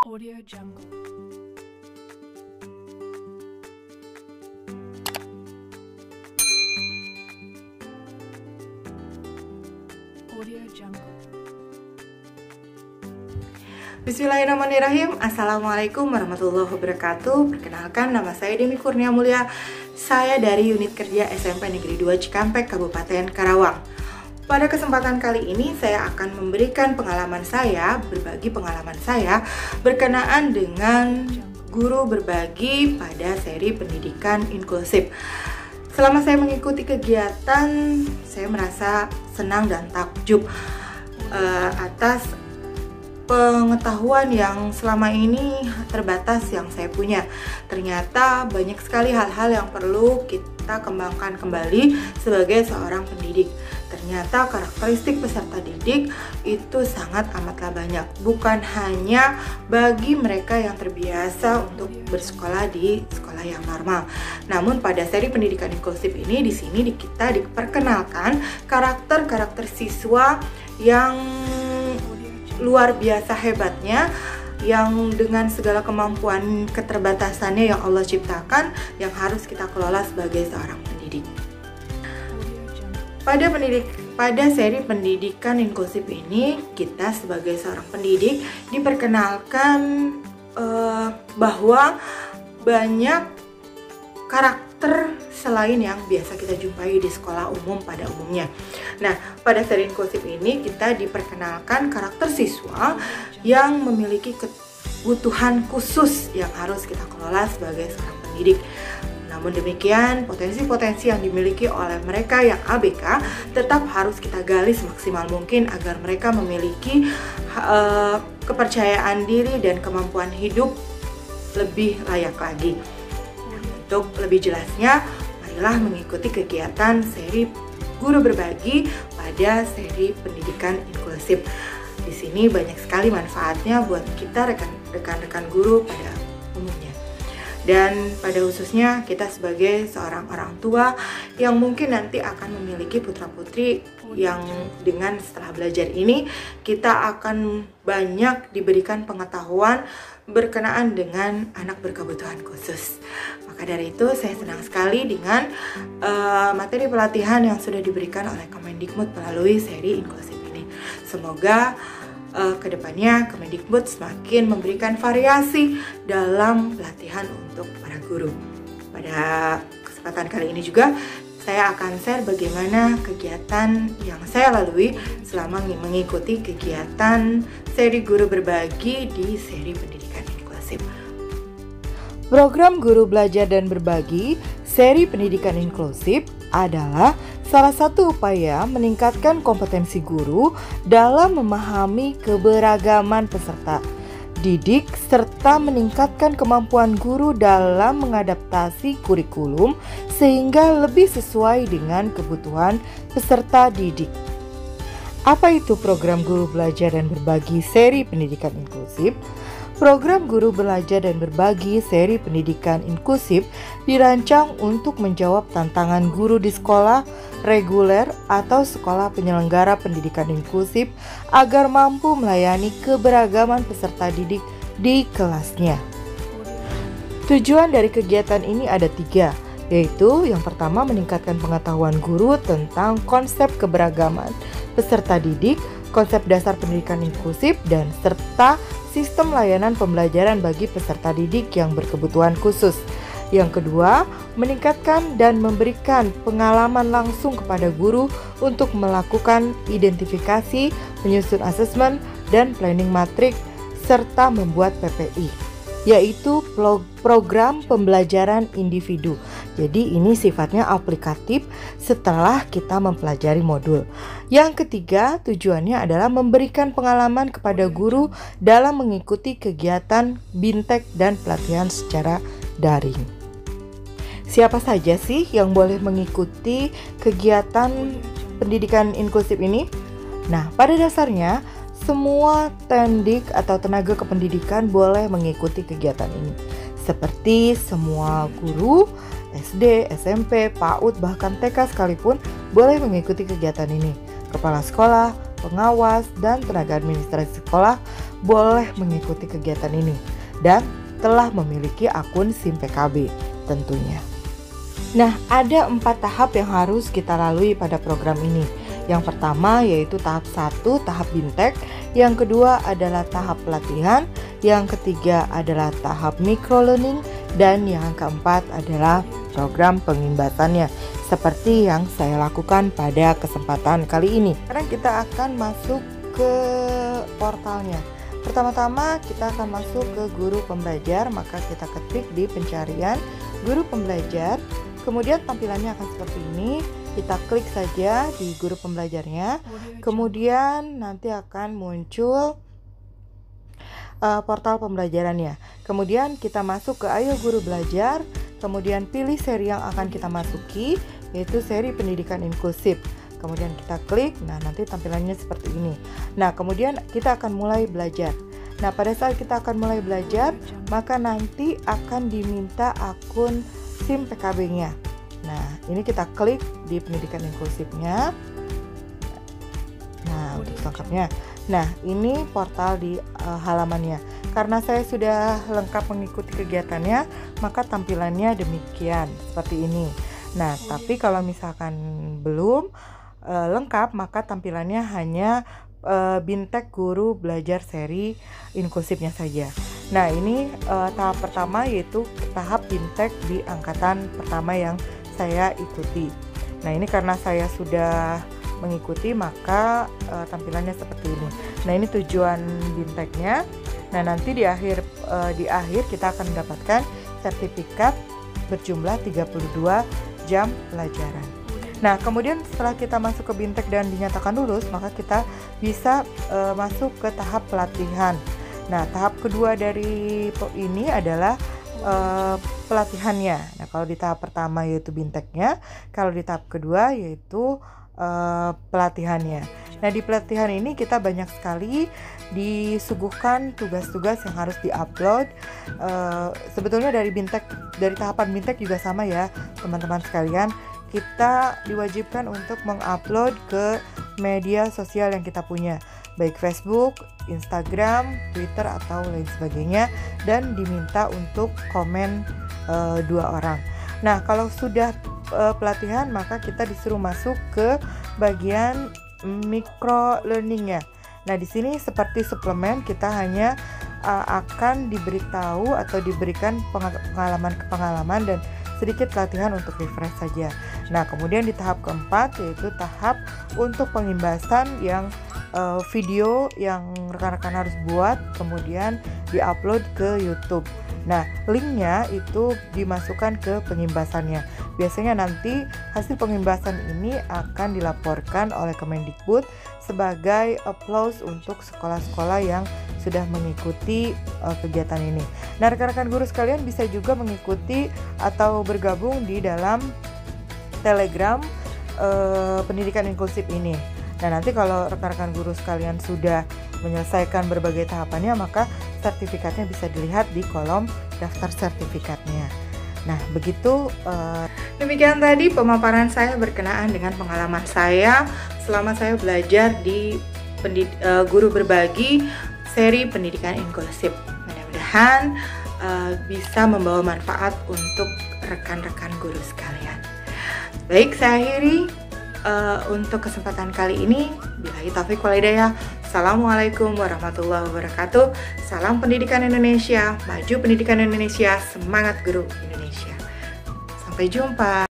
Audio Jungle. Audio Jungle. Bismillahirrahmanirrahim. Assalamualaikum warahmatullahi wabarakatuh. Perkenalkan, nama saya Demi Kurnia Mulia. Saya dari Unit Kerja SMP Negeri 2 Cikampek, Kabupaten Karawang. Pada kesempatan kali ini saya akan memberikan berbagi pengalaman saya berkenaan dengan guru berbagi pada seri pendidikan inklusif. Selama saya mengikuti kegiatan, saya merasa senang dan takjub atas pengetahuan yang selama ini terbatas yang saya punya. Ternyata banyak sekali hal-hal yang perlu kita kembangkan kembali sebagai seorang pendidik. Ternyata karakteristik peserta didik itu sangat amatlah banyak, bukan hanya bagi mereka yang terbiasa untuk bersekolah di sekolah yang normal. Namun pada seri pendidikan inklusif ini di sini kita diperkenalkan karakter-karakter siswa yang luar biasa hebatnya, yang dengan segala kemampuan keterbatasannya yang Allah ciptakan, yang harus kita kelola sebagai seorang pendidik. Pada seri pendidikan inklusif ini, kita sebagai seorang pendidik diperkenalkan bahwa banyak karakter selain yang biasa kita jumpai di sekolah umum pada umumnya. Nah, pada seri inklusif ini kita diperkenalkan karakter siswa yang memiliki kebutuhan khusus yang harus kita kelola sebagai seorang pendidik. Namun demikian, potensi-potensi yang dimiliki oleh mereka yang ABK tetap harus kita gali semaksimal mungkin agar mereka memiliki kepercayaan diri dan kemampuan hidup lebih layak lagi. Untuk lebih jelasnya, marilah mengikuti kegiatan seri guru berbagi pada seri pendidikan inklusif. Di sini banyak sekali manfaatnya buat kita rekan-rekan guru pada umumnya. Dan pada khususnya kita sebagai seorang orang tua yang mungkin nanti akan memiliki putra-putri yang dengan setelah belajar ini kita akan banyak diberikan pengetahuan berkenaan dengan anak berkebutuhan khusus. Maka dari itu saya senang sekali dengan materi pelatihan yang sudah diberikan oleh Kemendikbud melalui seri inklusif ini. Semoga kedepannya Kemendikbud semakin memberikan variasi dalam pelatihan untuk para guru. Pada kesempatan kali ini juga saya akan share bagaimana kegiatan yang saya lalui selama mengikuti kegiatan seri guru berbagi di seri pendidikan inklusif. Program Guru Belajar dan Berbagi seri pendidikan inklusif adalah salah satu upaya meningkatkan kompetensi guru dalam memahami keberagaman peserta didik serta meningkatkan kemampuan guru dalam mengadaptasi kurikulum sehingga lebih sesuai dengan kebutuhan peserta didik. Apa itu program Guru Belajar dan Berbagi seri pendidikan inklusif? Program Guru Belajar dan Berbagi seri pendidikan inklusif dirancang untuk menjawab tantangan guru di sekolah reguler atau sekolah penyelenggara pendidikan inklusif agar mampu melayani keberagaman peserta didik di kelasnya. Tujuan dari kegiatan ini ada 3, yaitu yang pertama meningkatkan pengetahuan guru tentang konsep keberagaman peserta didik, konsep dasar pendidikan inklusif, dan serta sistem layanan pembelajaran bagi peserta didik yang berkebutuhan khusus. Yang kedua, meningkatkan dan memberikan pengalaman langsung kepada guru untuk melakukan identifikasi, menyusun asesmen, dan planning matrik, serta membuat PPI, yaitu program pembelajaran individu. Jadi ini sifatnya aplikatif setelah kita mempelajari modul. Yang ketiga, tujuannya adalah memberikan pengalaman kepada guru dalam mengikuti kegiatan bintek dan pelatihan secara daring. Siapa saja sih yang boleh mengikuti kegiatan pendidikan inklusif ini? Nah, pada dasarnya semua tendik atau tenaga kependidikan boleh mengikuti kegiatan ini. Seperti semua guru SD, SMP, PAUD, bahkan TK sekalipun boleh mengikuti kegiatan ini. Kepala sekolah, pengawas, dan tenaga administrasi sekolah boleh mengikuti kegiatan ini dan telah memiliki akun SIM PKB tentunya. Nah, ada 4 tahap yang harus kita lalui pada program ini. Yang pertama yaitu tahap 1, tahap bintek. Yang kedua adalah tahap pelatihan. Yang ketiga adalah tahap micro learning. Dan yang keempat adalah program pengimbasannya, seperti yang saya lakukan pada kesempatan kali ini. Sekarang kita akan masuk ke portalnya. Pertama-tama kita akan masuk ke guru pembelajar, maka kita ketik di pencarian guru pembelajar. Kemudian tampilannya akan seperti ini. Kita klik saja di guru pembelajarnya. Kemudian nanti akan muncul portal pembelajarannya. Kemudian kita masuk ke Ayo Guru Belajar. Kemudian pilih seri yang akan kita masuki, yaitu seri pendidikan inklusif. Kemudian kita klik, nah nanti tampilannya seperti ini. Nah, kemudian kita akan mulai belajar. Nah, pada saat kita akan mulai belajar, maka nanti akan diminta akun SIM PKB-nya. Nah, ini kita klik di pendidikan inklusifnya. Nah, untuk lengkapnya. Nah, ini portal di halamannya. Karena saya sudah lengkap mengikuti kegiatannya, maka tampilannya demikian, seperti ini. Nah, tapi kalau misalkan belum lengkap, maka tampilannya hanya bintek guru belajar seri inklusifnya saja. Nah, ini tahap pertama yaitu tahap bintek di angkatan pertama yang saya ikuti. Nah, ini karena saya sudah mengikuti, maka tampilannya seperti ini. Nah, ini tujuan binteknya. Nah, nanti di akhir kita akan mendapatkan sertifikat berjumlah 32 jam pelajaran. Nah, kemudian setelah kita masuk ke bintek dan dinyatakan lulus, maka kita bisa masuk ke tahap pelatihan. Nah, tahap kedua dari ini adalah pelatihannya. Nah, kalau di tahap pertama yaitu binteknya, kalau di tahap kedua yaitu pelatihannya. Nah, di pelatihan ini kita banyak sekali disuguhkan tugas-tugas yang harus diupload. Sebetulnya dari tahapan bintek juga sama ya, teman-teman sekalian. Kita diwajibkan untuk mengupload ke media sosial yang kita punya, baik Facebook, Instagram, Twitter, atau lain sebagainya, dan diminta untuk komen 2 orang. Nah, kalau sudah pelatihan, maka kita disuruh masuk ke bagian micro learningnya. Nah, di sini seperti suplemen, kita hanya akan diberitahu atau diberikan pengalaman dan sedikit latihan untuk refresh saja. Nah, kemudian di tahap keempat yaitu tahap untuk pengimbasan yang video yang rekan-rekan harus buat, kemudian diupload ke YouTube. Nah, linknya itu dimasukkan ke pengimbasannya. Biasanya nanti hasil pengimbasan ini akan dilaporkan oleh Kemendikbud sebagai applause untuk sekolah-sekolah yang sudah mengikuti kegiatan ini. Nah, rekan-rekan guru sekalian bisa juga mengikuti atau bergabung di dalam Telegram pendidikan inklusif ini. Nah, nanti kalau rekan-rekan guru sekalian sudah menyelesaikan berbagai tahapannya, maka sertifikatnya bisa dilihat di kolom daftar sertifikatnya. Nah, begitu. Demikian tadi pemaparan saya berkenaan dengan pengalaman saya selama saya belajar di Guru Berbagi seri pendidikan inklusif. Mudah-mudahan bisa membawa manfaat untuk rekan-rekan guru sekalian. Baik, saya akhiri untuk kesempatan kali ini. Billahi taufiq wal hidayah. Assalamualaikum warahmatullahi wabarakatuh. Salam pendidikan Indonesia, maju pendidikan Indonesia, semangat guru Indonesia. Sampai jumpa.